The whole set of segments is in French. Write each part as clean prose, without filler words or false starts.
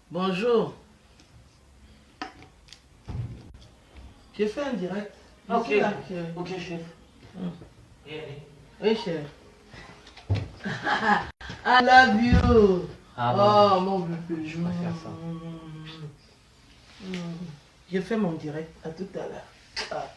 Bonjour. J'ai fait un direct. Ok, Là, ok, chef. Oui, chef. I love you. Ah Oh, bon, mon bébé. je préfère ça. J'ai fait mon direct. À tout à l'heure. Ah.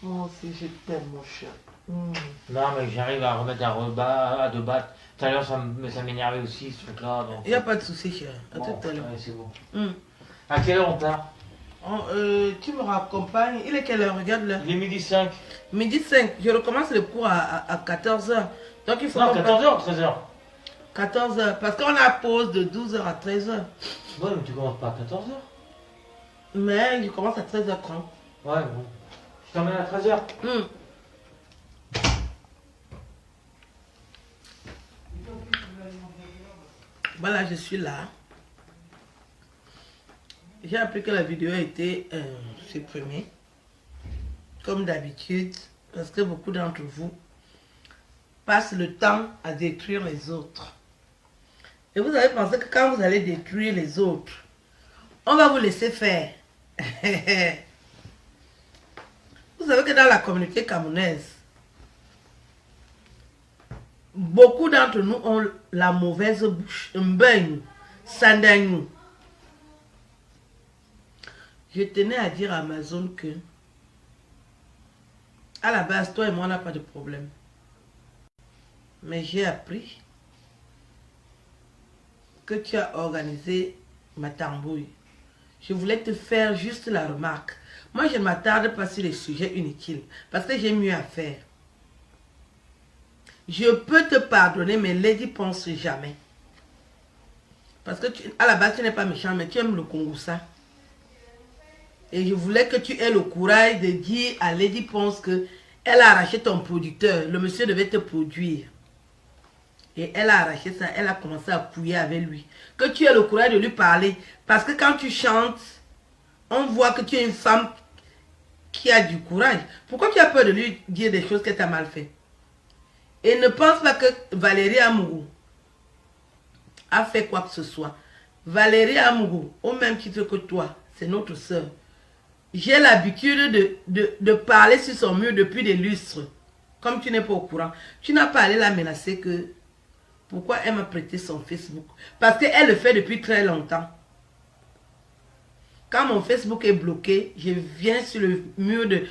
Moi aussi, je t'aime, mon chat. Non, mais j'arrive à remettre un rebat à deux battes. Tout à l'heure, ça m'énervait aussi, ce truc-là. Il n'y a pas de souci, chérie. À Bon, tout à l'heure. ouais, c'est bon. Mm. À quelle heure on part? Tu me raccompagnes. Il est quelle heure? Regarde là. Il est midi 5. Midi 5. Je recommence le cours à 14h. Donc il faut Non, qu'on 14h ou 13h? 14h. Parce qu'on a pause de 12h à 13h. Ouais, mais tu commences pas à 14h? Mais je commence à 13h30. Ouais, bon. Je t'emmène à 13h. Voilà, je suis là. J'ai appris que la vidéo a été supprimée. Comme d'habitude. Parce que beaucoup d'entre vous passent le temps à détruire les autres. Et vous avez pensé que quand vous allez détruire les autres, on va vous laisser faire. Vous savez que dans la communauté camerounaise, beaucoup d'entre nous ont la mauvaise bouche. Je tenais à dire à Amazon que, à la base, toi et moi, on n'a pas de problème. Mais j'ai appris que tu as organisé ma tambouille. Je voulais te faire juste la remarque. Moi, je ne m'attarde pas sur les sujets inutiles parce que j'ai mieux à faire. Je peux te pardonner, mais Lady pense jamais. Parce que à la base, tu n'es pas méchant, mais tu aimes le Kongoussa. Et je voulais que tu aies le courage de dire à Lady Ponce que elle a arraché ton producteur. Le monsieur devait te produire. Et elle a arraché ça. Elle a commencé à couiller avec lui. Que tu aies le courage de lui parler. Parce que quand tu chantes, on voit que tu es une femme qui a du courage. Pourquoi tu as peur de lui dire des choses que tu as mal fait? Et ne pense pas que Valérie Amougou a fait quoi que ce soit. Valérie Amougou, au même titre que toi, c'est notre soeur. J'ai l'habitude de parler sur son mur depuis des lustres. Comme tu n'es pas au courant. Tu n'as pas allé la menacer que... Pourquoi elle m'a prêté son Facebook? Parce qu'elle le fait depuis très longtemps. Quand mon Facebook est bloqué, je viens sur le mur de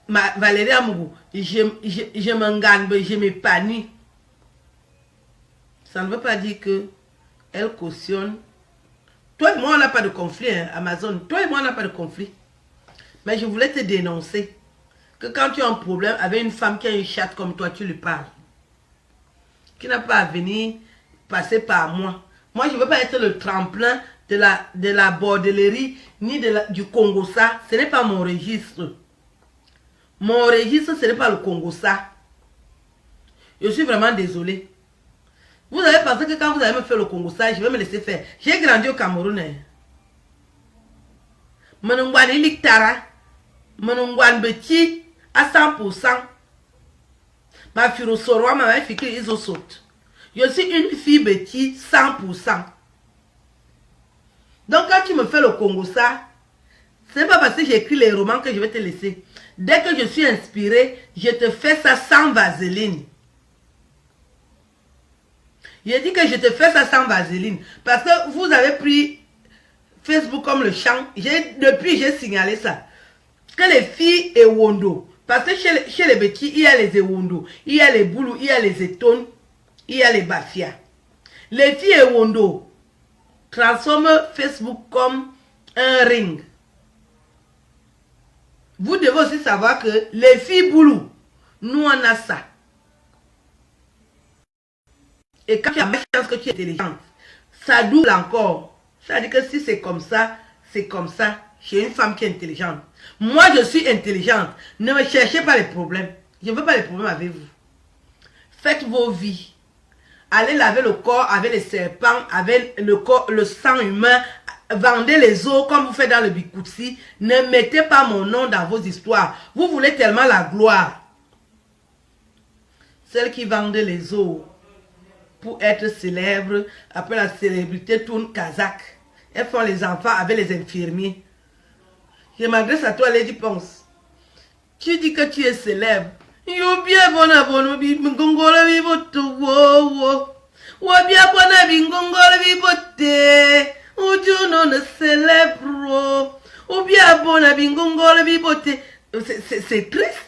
Valérie Amougou. Je m'engage, je m'épanouis. Ça ne veut pas dire que elle cautionne. Toi et moi, on n'a pas de conflit, hein, Amazon. Toi et moi, on n'a pas de conflit. Mais je voulais te dénoncer que quand tu as un problème avec une femme qui a une chatte comme toi, tu lui parles. Qui n'a pas à venir passer par moi. Moi, je ne veux pas être le tremplin de la bordellerie ni du Congossa. Ce n'est pas mon registre. Mon registre, ce n'est pas le Congossa. Je suis vraiment désolé. Vous avez pensé que quand vous allez me faire le Congossa, je vais me laisser faire. J'ai grandi au Cameroun. Manungwani Liktara. Manungwan Beti à 100%. Ma fille Soroa, ma fille qui est saute. Je suis une fille Betty 100%. Donc quand tu me fais le Congossa, ce n'est pas parce que j'ai écrit les romans que je vais te laisser. Dès que je suis inspirée, je te fais ça sans vaseline. Je dis que je te fais ça sans vaseline. Parce que vous avez pris Facebook comme le champ. Depuis, j'ai signalé ça. Que les filles et Wondo. Parce que chez les petits, il y a les Ewondo, il y a les Boulou, il y a les Etones, il y a les Bafia. Les filles Ewondo transforment Facebook comme un ring. Vous devez aussi savoir que les filles Boulou, nous on a ça. Et quand tu as la chance que tu es intelligente, ça double encore. Ça dit que si c'est comme ça, c'est comme ça. J'ai une femme qui est intelligente. Moi, je suis intelligente. Ne me cherchez pas les problèmes. Je ne veux pas les problèmes avec vous. Faites vos vies. Allez laver le corps avec les serpents, avec le sang humain. Vendez les os comme vous faites dans le Bikoutsi. Ne mettez pas mon nom dans vos histoires. Vous voulez tellement la gloire. Celles qui vendent les os. pour être célèbre. Après la célébrité tourne kazakh. Elles font les enfants avec les infirmiers. Je m'adresse à toi, Lady Ponce. Tu dis que tu es célèbre. Yo bien bon abono bi ngongolo bi boto wo. Wo bien bon abi ngongolo bi bote. Ojo non ne célèbre. Ou bien bon abi ngongolo bi bote. C'est triste.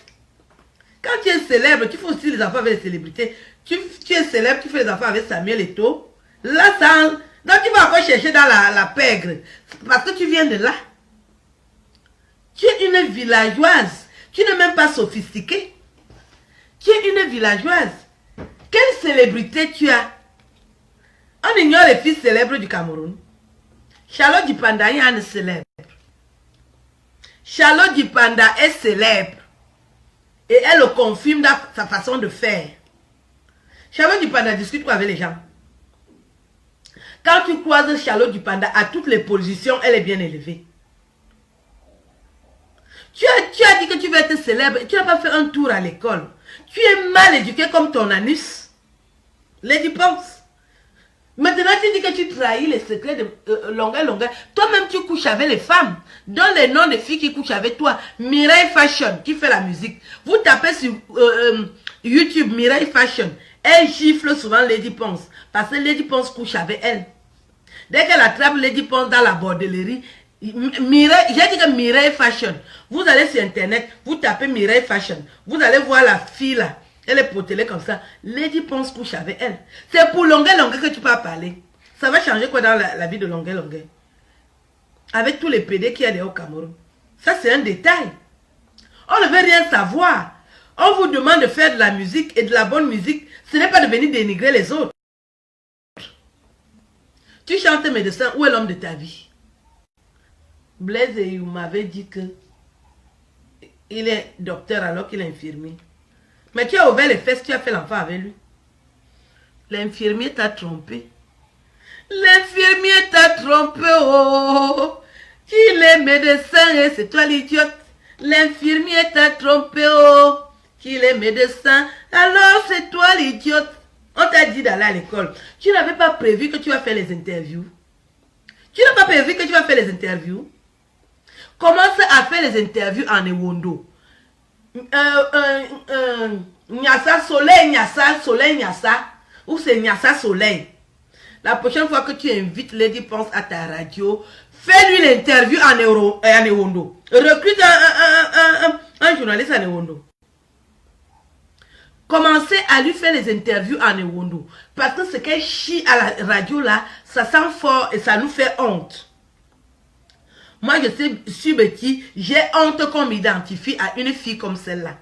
Quand tu es célèbre, tu fais aussi les enfants avec les célébrités. Tu es célèbre, tu fais les enfants avec Samuel Eto'o. Là, ça... Donc tu vas encore chercher dans la pègre. Parce que tu viens de là. Tu es une villageoise. Tu n'es même pas sophistiquée. Tu es une villageoise. Quelle célébrité tu as? On ignore les filles célèbres du Cameroun. Charlotte Dipanda est une célèbre. Charlotte Dipanda est célèbre. Et elle le confirme dans sa façon de faire. Charlotte Dipanda discute quoi avec les gens? Quand tu croises Charlotte Dipanda à toutes les positions, elle est bien élevée. Tu as dit que tu veux être célèbre, tu n'as pas fait un tour à l'école. Tu es mal éduqué comme ton anus. Lady Ponce. Maintenant, tu dis que tu trahis les secrets de longueur. Toi-même, tu couches avec les femmes. Donne les noms des filles qui couchent avec toi. Mireille Fashion, qui fait la musique. Vous tapez sur YouTube Mireille Fashion. Elle gifle souvent Lady Ponce. Parce que Lady Ponce couche avec elle. Dès qu'elle attrape Lady Ponce dans la bordellerie, Mireille, j'ai dit que Mireille Fashion. Vous allez sur Internet, vous tapez Mireille Fashion. Vous allez voir la fille là. Elle est potelée comme ça. Lady Ponce couche avec elle. C'est pour longueur que tu peux parler. Ça va changer quoi dans la vie de longueur? Avec tous les PD qu'il y a au Cameroun. Ça, c'est un détail. On ne veut rien savoir. On vous demande de faire de la musique et de la bonne musique. Ce n'est pas de venir dénigrer les autres. Tu chantes médecin. Où est l'homme de ta vie? Blaise you m'avait dit que il est docteur alors qu'il est infirmier. Mais tu as ouvert les fesses, tu as fait l'enfant avec lui. L'infirmier t'a trompé. L'infirmier t'a trompé, oh. Qu'il est médecin et c'est toi l'idiote. L'infirmier t'a trompé, oh. Qu'il est médecin, alors c'est toi l'idiote. On t'a dit d'aller à l'école. Tu n'avais pas prévu que tu vas faire les interviews. Tu n'as pas prévu que tu vas faire les interviews. Commence à faire les interviews en Ewondo. Nyassa soleil, Nyassa. Ou c'est Nyassa soleil. La prochaine fois que tu invites Lady Ponce à ta radio, fais-lui l'interview en Ewondo. Recrute un journaliste en Ewondo. Commencez à lui faire les interviews en Ewondo. Parce que ce qu'elle chie à la radio là, ça sent fort et ça nous fait honte. Moi, je suis Betty, j'ai honte qu'on m'identifie à une fille comme celle-là.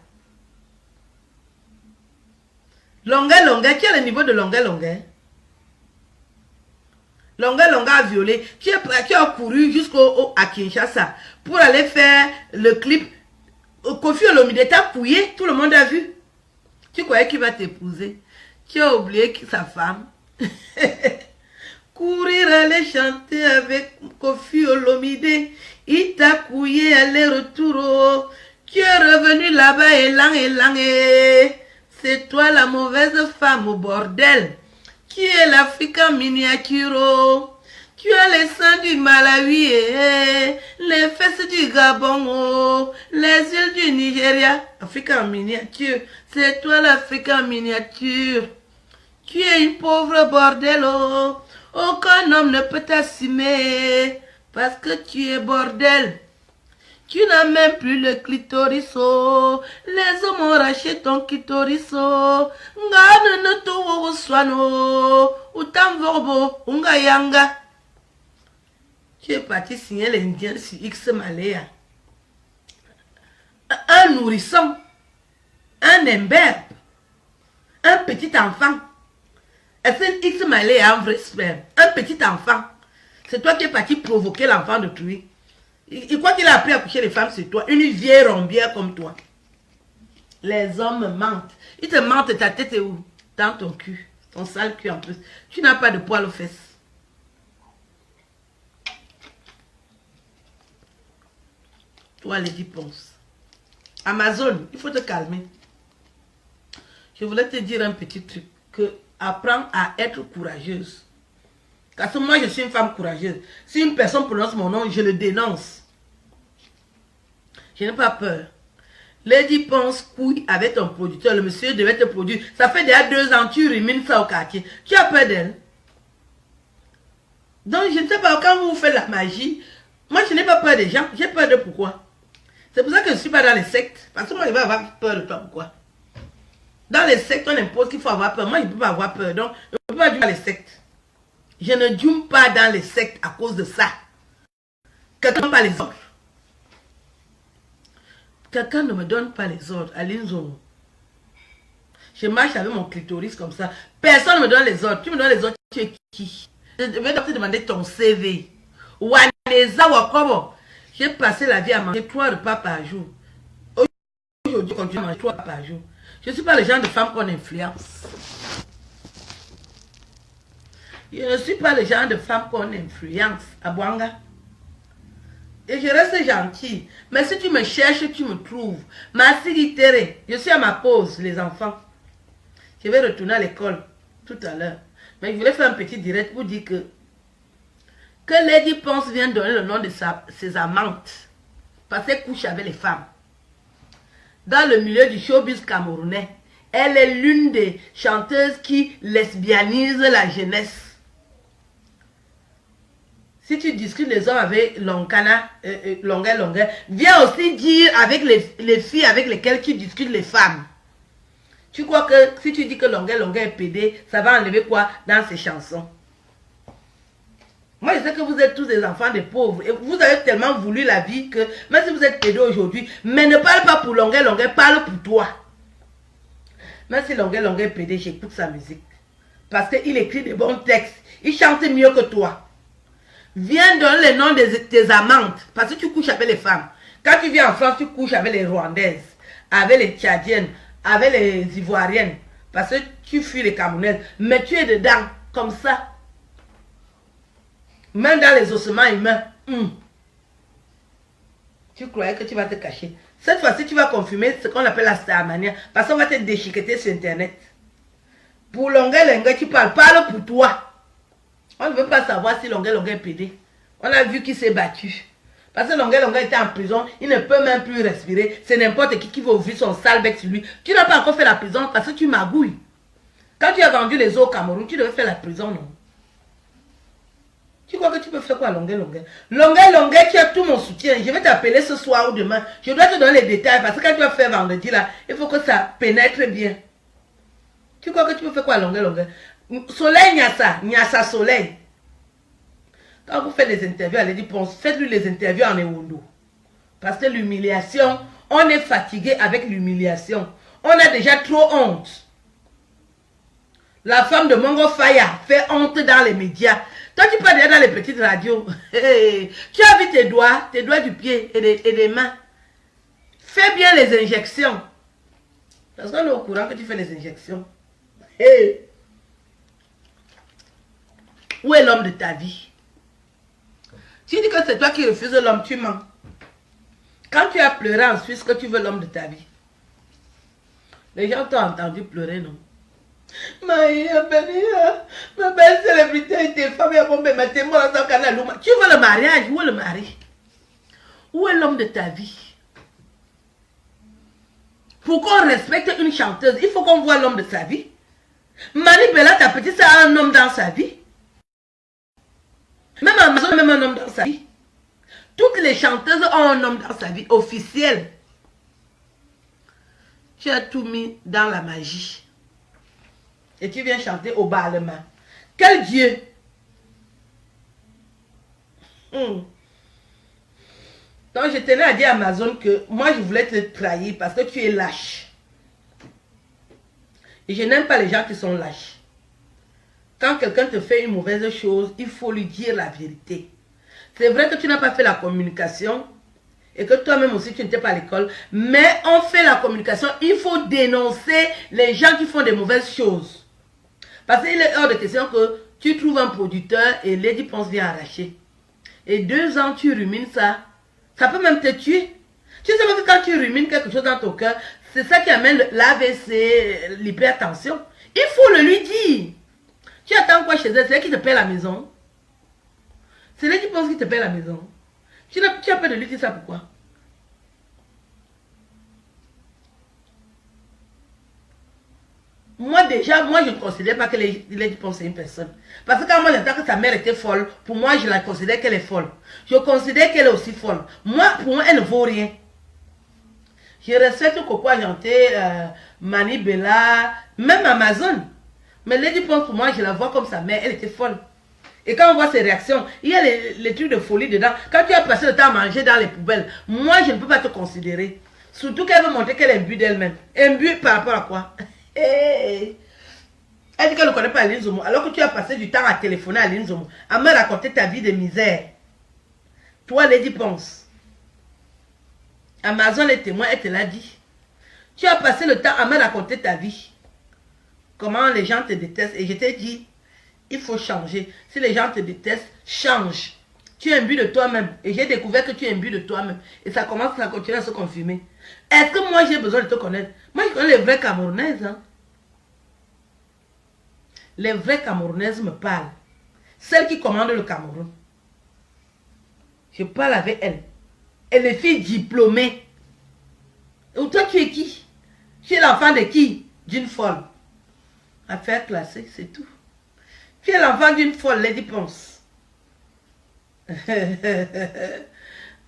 Longueur, qui est le niveau de longueur? Longueur a violé. Qui a couru jusqu'à Kinshasa pour aller faire le clip. Kofi Olomide t'a pouillé, tout le monde a vu. Tu croyais qu'il va t'épouser. Tu as oublié sa femme. Courir, aller chanter avec Kofi Olomide. Il t'a couillé aller-retour. Tu es revenu là-bas et c'est toi la mauvaise femme au bordel. Qui est l'Afrique en miniature. Tu as les seins du Malawi, les fesses du Gabon, les îles du Nigeria. Afrique en miniature. C'est toi l'Afrique en miniature. Tu es une pauvre bordel. Aucun homme ne peut t'assumer parce que tu es bordel. Tu n'as même plus le clitoris. Les hommes ont arraché ton clitoris. Ngane ne to swano. Utam vorbo ungayanga. Tu es parti signer l'Indien sur X Malaya. Un nourrisson. Un imberbe. Un petit enfant. Est-ce que X Malaya a un vrai sperme? Un petit enfant. C'est toi qui es parti provoquer l'enfant d'autrui. Il croit qu'il a appris à coucher les femmes sur toi. Une vieille rombière comme toi. Les hommes mentent. Ils te mentent, ta tête est où? Dans ton cul. Ton sale cul en plus. Tu n'as pas de poils aux fesses. Toi, Lady Ponce. Amazon, il faut te calmer. Je voulais te dire un petit truc. Que apprends à être courageuse. Parce que moi, je suis une femme courageuse. Si une personne prononce mon nom, je le dénonce. Je n'ai pas peur. Lady pense couille avec ton producteur. Le monsieur devait te produire. Ça fait déjà 2 ans, tu rumines ça au quartier. Tu as peur d'elle. Donc, je ne sais pas, quand vous faites la magie, moi, je n'ai pas peur des gens. J'ai peur de pourquoi. C'est pour ça que je ne suis pas dans les sectes. Parce que moi, je vais avoir peur de toi. Pourquoi? Dans les sectes, on impose qu'il faut avoir peur. Moi, je ne peux pas avoir peur. Donc, je ne peux pas dire dans les sectes. Je ne dîme pas dans les sectes à cause de ça. Quelqu'un ne donne pas les ordres. Quelqu'un ne me donne pas les ordres. Aline Zono. Je marche avec mon clitoris comme ça. Personne ne me donne les ordres. Tu me donnes les ordres, tu es qui? Je vais te demander ton CV. Waneza Wakobo. J'ai passé la vie à manger 3 repas par jour. Aujourd'hui, je continue à manger 3 repas par jour. Je ne suis pas le genre de femme qu'on influence. Je ne suis pas le genre de femme qu'on influence à Bouanga. Et je reste gentille. Mais si tu me cherches, tu me trouves. Merci Tere. Je suis à ma pause, les enfants. Je vais retourner à l'école tout à l'heure. Mais je voulais faire un petit direct pour dire que Lady Ponce vient donner le nom de ses amantes. Parce qu'elle couche avec les femmes. Dans le milieu du showbiz camerounais, elle est l'une des chanteuses qui lesbianise la jeunesse. Si tu discutes les hommes avec Lonkana, longueur, viens aussi dire avec les filles avec lesquelles tu discutes les femmes. Tu crois que si tu dis que longueur est pédé, ça va enlever quoi dans ces chansons? Moi, je sais que vous êtes tous des enfants des pauvres. Et vous avez tellement voulu la vie que, même si vous êtes pédé aujourd'hui, mais ne parle pas pour longueur, parle pour toi. Même si longueur est pédé, j'écoute sa musique. Parce qu'il écrit des bons textes. Il chante mieux que toi. Viens donner les noms de tes amantes. Parce que tu couches avec les femmes. Quand tu viens en France, tu couches avec les Rwandaises, avec les Tchadiennes, avec les Ivoiriennes. Parce que tu fuis les Camerounaises. Mais tu es dedans, comme ça. Même dans les ossements humains. Tu croyais que tu vas te cacher. Cette fois-ci, tu vas confirmer ce qu'on appelle la starmania. Parce qu'on va te déchiqueter sur Internet. Pour longueur, tu parles pour toi. On ne veut pas savoir si longueur est pédé. On a vu qu'il s'est battu. Parce que longueur était en prison, il ne peut même plus respirer. C'est n'importe qui va ouvrir son sale bec sur lui. Tu n'as pas encore fait la prison parce que tu magouilles. Quand tu as vendu les eaux au Cameroun, tu devais faire la prison, non? Tu crois que tu peux faire quoi, longueur? Longueur, tu as tout mon soutien. Je vais t'appeler ce soir ou demain. Je dois te donner les détails parce que quand tu vas faire vendredi là, il faut que ça pénètre bien. Tu crois que tu peux faire quoi, longueur? Soleil Nyassa Soleil. Quand vous faites des interviews à Lady Ponce, faites-lui les interviews en Ewondo. Parce que l'humiliation, on est fatigué avec l'humiliation. On a déjà trop honte. La femme de Mongo Faya fait honte dans les médias. Toi, tu parles déjà dans les petites radios. Tu as vu tes doigts du pied et des mains. Fais bien les injections. Parce qu'on est au courant que tu fais les injections. Où est l'homme de ta vie? Tu dis que c'est toi qui refuses l'homme, tu mens. Quand tu as pleuré en Suisse que tu veux l'homme de ta vie, les gens t'ont entendu pleurer, non? Ma belle célébrité était femme, tu veux le mariage? Où est le mari? Où est l'homme de ta vie? Pour qu'on respecte une chanteuse, il faut qu'on voit l'homme de sa vie. Marie Bella, ta petite, ça a un homme dans sa vie. Même Amazon, même un homme dans sa vie. Toutes les chanteuses ont un homme dans sa vie, officiel. Tu as tout mis dans la magie. Et tu viens chanter au Balmain. Quel Dieu! Donc je tenais à dire à Amazon que moi je voulais te trahir parce que tu es lâche. Et je n'aime pas les gens qui sont lâches. Quand quelqu'un te fait une mauvaise chose, il faut lui dire la vérité. C'est vrai que tu n'as pas fait la communication et que toi-même aussi tu n'étais pas à l'école, mais on fait la communication, il faut dénoncer les gens qui font des mauvaises choses. Parce qu'il est hors de question que tu trouves un producteur et Lady Ponce vient arracher. Et 2 ans tu rumines ça, ça peut même te tuer. Tu sais que quand tu rumines quelque chose dans ton cœur, c'est ça qui amène l'AVC, l'hypertension. Il faut le lui dire. Tu attends quoi chez elle? C'est elle qui te paie la maison. C'est elle qui pense qu'il te paie la maison. Tu as peur de lui dire ça pourquoi? Moi déjà, je ne considère pas que Lady Pons est une personne. Parce que quand moi j'entends que sa mère était folle, pour moi je la considère qu'elle est folle. Je considère qu'elle est aussi folle. Pour moi, elle ne vaut rien. Je respecte Coco Agenté, Mani Bella, même Amazon. Mais Lady Pons, pour moi, je la vois comme sa mère, elle était folle. Et quand on voit ses réactions, il y a les trucs de folie dedans. Quand tu as passé le temps à manger dans les poubelles, moi je ne peux pas te considérer. Surtout qu'elle veut montrer qu'elle est imbue d'elle-même. Imbue par rapport à quoi? Hey. Elle dit qu'elle ne connaît pas Aline Zomo, alors que tu as passé du temps à téléphoner à Aline Zomo, à me raconter ta vie de misère. Toi, Lady Pons, Amazon les témoins, elle te l'a dit. Tu as passé le temps à me raconter ta vie. Comment les gens te détestent. Et je t'ai dit, il faut changer. Si les gens te détestent, change. Tu es imbu de toi-même. Et j'ai découvert que tu es imbu de toi-même. Et ça commence à continuer à se confirmer. Est-ce que moi j'ai besoin de te connaître? Moi je connais les vraies Camerounaises. Hein? Les vraies Camerounaises me parlent. Celles qui commandent le Cameroun. Je parle avec elles. Et les filles diplômées. Ou toi tu es qui? Tu es l'enfant de qui? D'une folle. Affaire classée, c'est tout. Tu es l'enfant d'une folle, Lady Pons.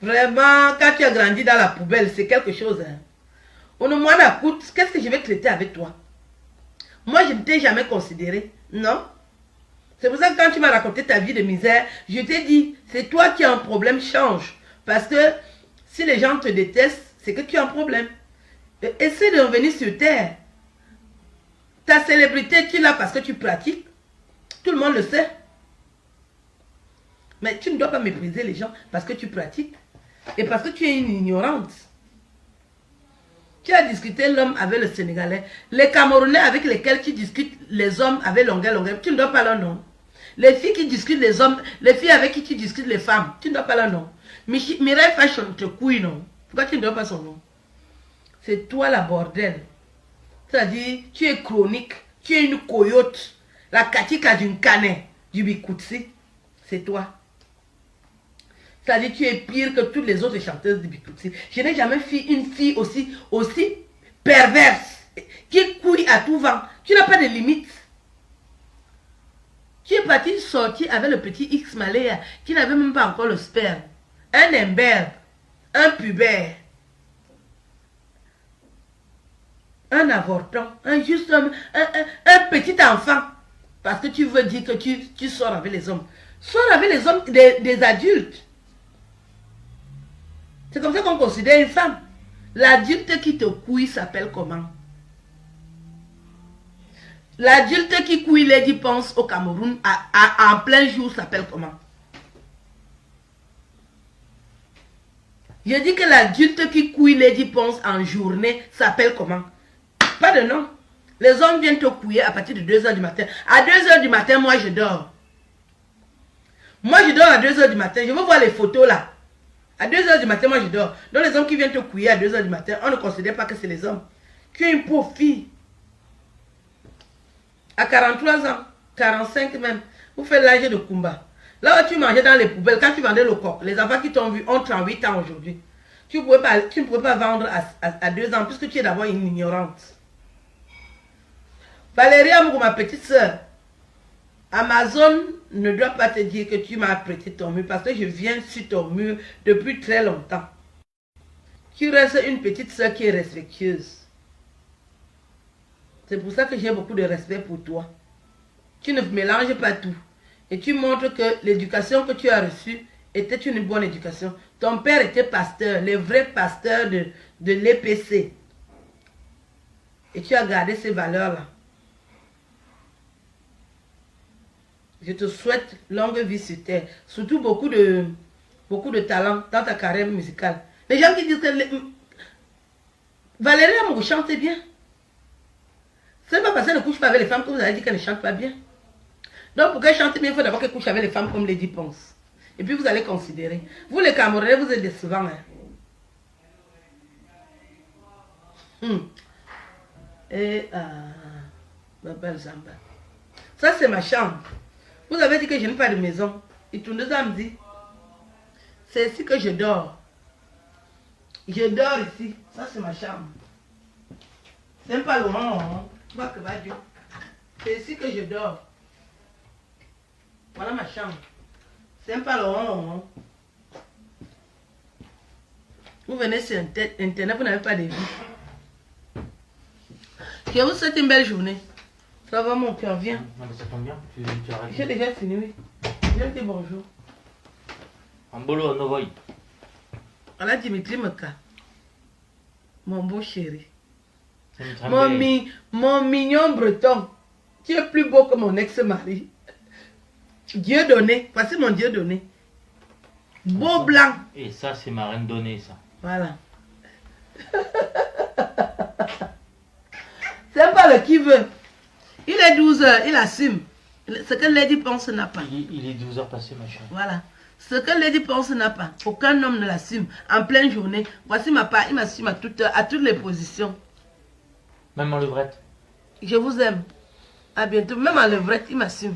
Vraiment, quand tu as grandi dans la poubelle, c'est quelque chose. Hein. On ne m'en écoute, qu'est-ce que je vais traiter avec toi? Moi, je ne t'ai jamais considéré. Non. C'est pour ça que quand tu m'as raconté ta vie de misère, je t'ai dit, c'est toi qui as un problème, change. Parce que si les gens te détestent, c'est que tu as un problème. Essaie de revenir sur terre. Ta célébrité, tu l'as parce que tu pratiques. Tout le monde le sait. Mais tu ne dois pas mépriser les gens parce que tu pratiques. Et parce que tu es une ignorante. Tu as discuté l'homme avec le Sénégalais. Les Camerounais avec lesquels tu discutes les hommes avec longueur. Tu ne dois pas leur nom. Les filles qui discutent les hommes, les filles avec qui tu discutes les femmes, tu ne dois pas leur nom. Mireille Fashion te couille, non? Pourquoi tu ne dois pas son nom? C'est toi la bordel. C'est-à-dire, tu es chronique, tu es une coyote, la katika d'une canet, du Bikoutsi, c'est toi. C'est-à-dire, tu es pire que toutes les autres chanteuses du Bikoutsi. Je n'ai jamais vu une fille aussi perverse, qui couille à tout vent. Tu n'as pas de limite. Tu es parti sortir avec le petit X Malaya, qui n'avait même pas encore le sperme. Un imberbe, un pubère. Un avorton, un petit enfant. Parce que tu veux dire que tu sors avec les hommes. Sors avec les hommes des adultes. C'est comme ça qu'on considère une femme. L'adulte qui te couille s'appelle comment? L'adulte qui couille Lady Pons au Cameroun en plein jour s'appelle comment? Je dis que l'adulte qui couille Lady Pons en journée s'appelle comment? Pas de nom. Les hommes viennent te couiller à partir de 2 h du matin. À 2 h du matin, moi je dors. Moi je dors à 2 h du matin. Je veux voir les photos là. À 2 h du matin, moi je dors. Donc les hommes qui viennent te couiller à 2 h du matin, on ne considère pas que c'est les hommes. Tu es une pauvre fille. À 43 ans, 45 même, vous faites l'âge de Kumba. Là où tu mangeais dans les poubelles, quand tu vendais le coq, les enfants qui t'ont vu ont 38 ans aujourd'hui. Tu ne pouvais pas vendre à 2 ans puisque tu es d'abord une ignorante. Valérie Amour, ma petite soeur, Amazon ne doit pas te dire que tu m'as prêté ton mur parce que je viens sur ton mur depuis très longtemps. Tu restes une petite soeur qui est respectueuse. C'est pour ça que j'ai beaucoup de respect pour toi. Tu ne mélanges pas tout. Et tu montres que l'éducation que tu as reçue était une bonne éducation. Ton père était pasteur, les vrais pasteurs de l'EPC. Et tu as gardé ces valeurs-là. Je te souhaite longue vie sur terre. Surtout beaucoup de talent dans ta carrière musicale. Les gens qui disent que Valérie Amour chante bien. Ce n'est pas parce qu'elle ne couche pas avec les femmes que vous avez dit qu'elle ne chante pas bien. Donc pour qu'elle chante bien, il faut d'abord qu'elle couche avec les femmes comme Lady Pons. Et puis vous allez considérer. Vous les Camerounais, vous êtes décevants. Hein. Et Baba Zamba. Ça, c'est ma chambre. Vous avez dit que je n'ai pas de maison. Et tout le monde me dit, c'est ici que je dors. Je dors ici. Ça, c'est ma chambre. C'est pas le moment. C'est ici que je dors. Voilà ma chambre. C'est pas le moment. Vous venez sur Internet, vous n'avez pas de vie. Je vous souhaite une belle journée. Ça va mon cœur, viens. Non, mais ça tombe bien, tu arrêtes. J'ai déjà fini, oui. Je dis bonjour. Un boulot, no voy. Voilà Dimitri Meka. Mon beau chéri. C'est une tremblée. Mon mignon breton. Tu es plus beau que mon ex-mari. Dieu donné. Voici mon Dieu donné. Beau blanc. Et ça, c'est ma reine donnée, ça. Voilà. C'est pas le qui veut. Il est 12h, il assume. Ce que Lady pense n'a pas. Il est 12h passé, ma chérie. Voilà. Ce que Lady pense n'a pas. Aucun homme ne l'assume. En pleine journée. Voici ma part. Il m'assume à toutes les positions. Même en levrette. Je vous aime. À bientôt. Même en levrette, il m'assume.